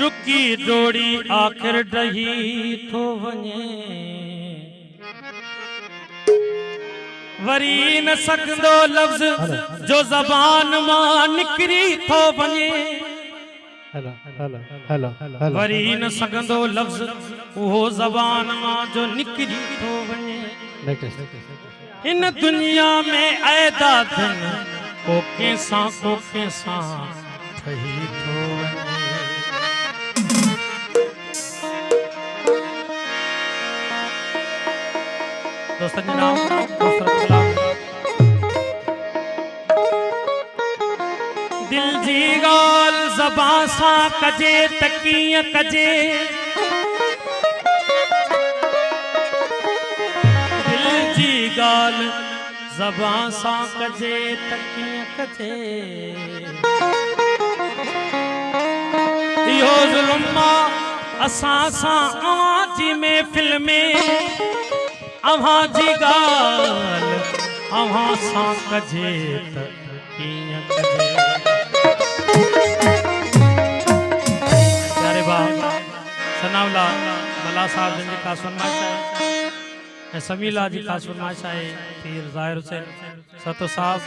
रुकी जोड़ी आखिर डही थो वञे वरी न सकंदो लफ्ज़ जो ज़बान मां निकरी थो वञे वरी न सकंदो लफ्ज़ वो ज़बान मां जो निकरी थो वञे इन दुनिया में ऐदा दिन को कंहिंसां ठही थो वञे दोस्तन जो नाम दिल जी गाल ज़बान सां कजे त कीअं कजे दिल जी गाल ज़बान सां कजे त कीअं कजे इहो ज़ुल्म असां सां अवां जी महफ़िल में अवां जी गाल अवां सां कजे त कीअं कजे प्यारे भाउ सनावला मला साहब जिन जी ख़ासि फरमाइश आहे ऐं समीला जी ख़ासि फरमाइश आहे पीर ज़ाहिर हुसैन सतो साहब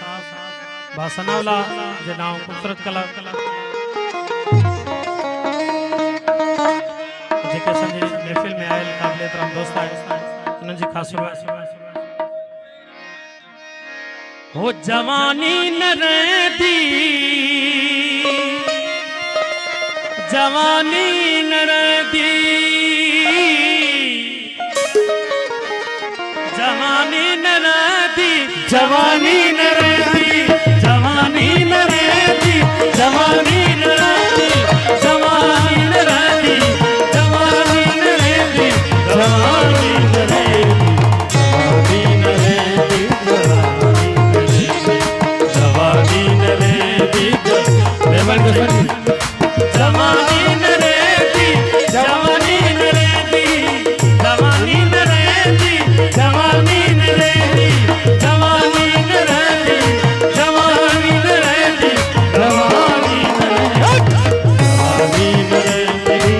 बा सनावला जे नाम ख़ूबसूरत कला जेके असांजी महफ़िल में आयल क़ाबिल एतिराम दोस्त आहिनि उन्हनि जी ख़ासि फरमाइश हो जवानी न रहंदी जवानी न रहंदी जवानी न रहंदी जवानी न रहंदी जवानी न रहंदी जवानी न रहंदी जवानी न रहंदी जवानी न रहंदी जवानी न रहंदी जवानी न रहंदी जवानी न रहंदी जवानी न रहंदी जवानी न रहंदी जवानी न रहंदी जवानी न रहंदी जवानी न रहंदी जवानी न रहंदी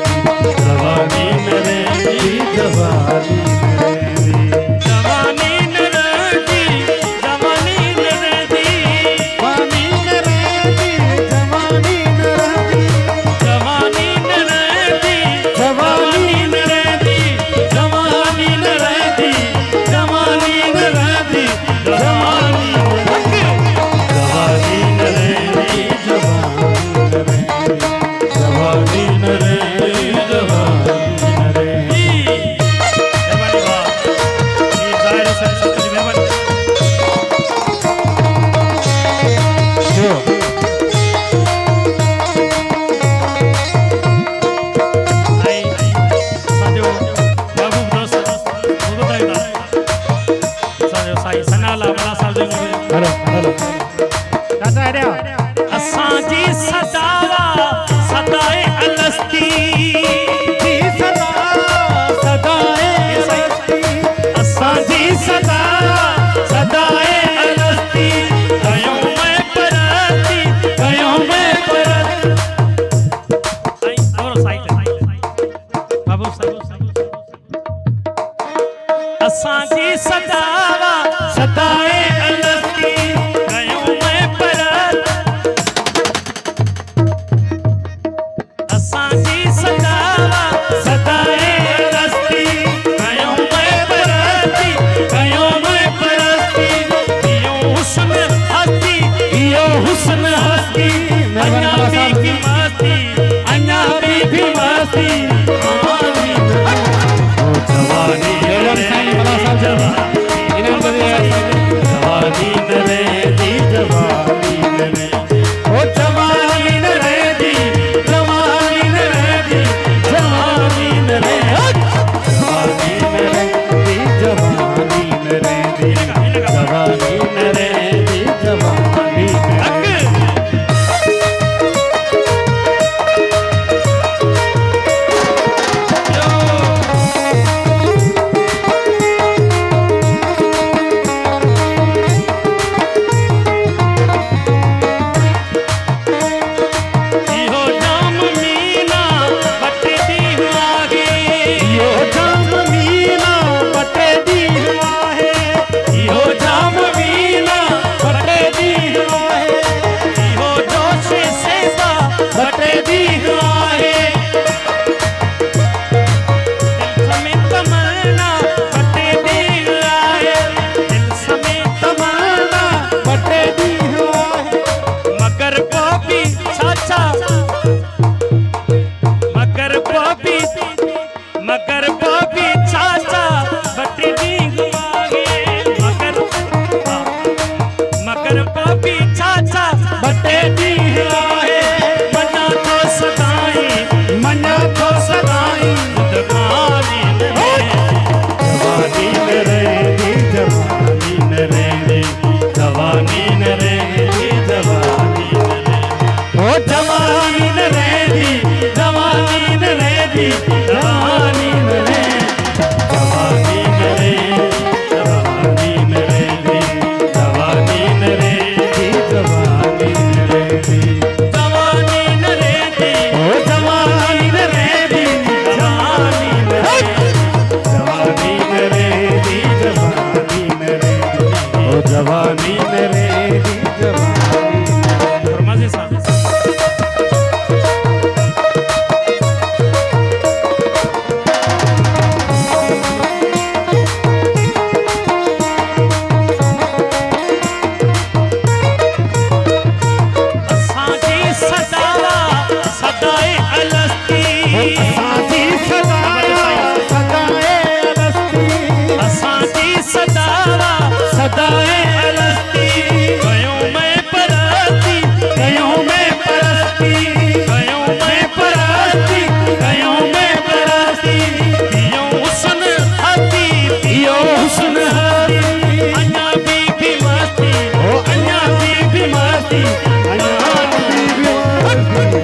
जवानी न रहंदी जवानी असांजी सदावा सदाए अलस्ती असांजी सदा सदाए अलस्ती कयूं मैं परती कयूं मैं परती और साइड बाबू असांजी सदावा सदाए अलस्ती कयूं को पीछा चा बटे दी है मना तो सदाई मना तो सदाई जवानी जवानी न रहेगी जवानी न रहेगी जवानी न रहेगी जवानी न रहेगी ओ जवानी न रहेगी जवानी न रहेगी जवानी न रहेगी जवानी न रहेगी जवानी न रहेगी जवानी न रहेगी जवानी न रहेगी जवानी न रहेगी ओ जवानी न रहेगी जवानी न रहेगी जवानी न रहेगी जवानी न रहेगी ओ जवानी न रहेगी जवानी फरमाइए साहब असांजी सदावा सदाए अलस्ती साथी सदा सदाए अलस्ती असांजी सदावा सदाए अलस्ती कयूं मैं परस्ती कयूं में परस्ती कयूं मैं परस्ती कयूं मैं परस्ती पियूं हुस्न हती यो हुस्न हरी अन्या भी मस्ती ओ अन्या भी मस्ती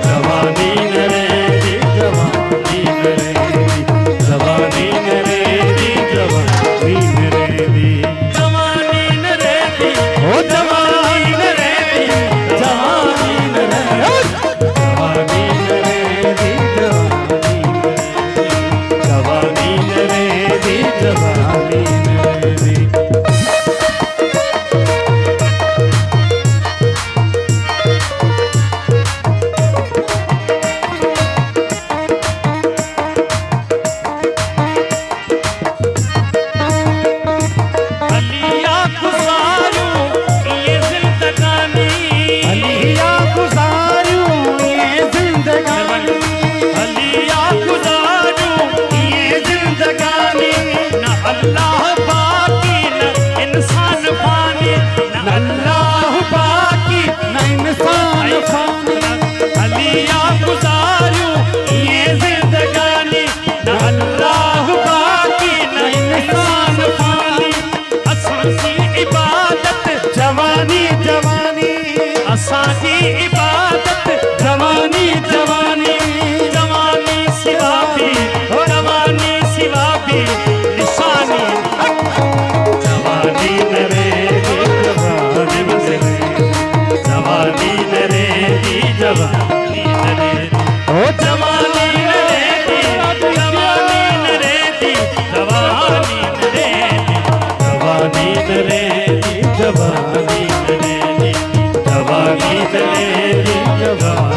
जवानी न रहेगी जवानी न रहेगी जवानी न रहेगी जवानी न रहेगी जवानी न रहती ओ जवानी न रहेगी जवानी न रहेगी जवानी न रहेगी जवानी न रहेगी अलिया गुजारूं ये जिंदगानी अलिया गुजारूं ये जिंदगानी अलिया गुजारूं ये जिंदगानी न अल्लाह बाकी न इंसान फानी न अल्लाह बाकी न इंसान फानी अलिया गुजारूं ये जिंदगानी न अल्लाह बाकी न इंसान फानी असांजी इबादत जवानी जवानी असांजी इबादत जवानी जवानी जवानी सिवा भी जवानी सिवा भी निशानी जवानी न रहेगी जवानी न रहेगी जवानी न रहेगी जवानी न रहेगी ओ जवानी न रहती जवानी न रहती जवानी न रहती जवानी न रहेगी जवानी न रहेगी जवानी न रहेगी जवानी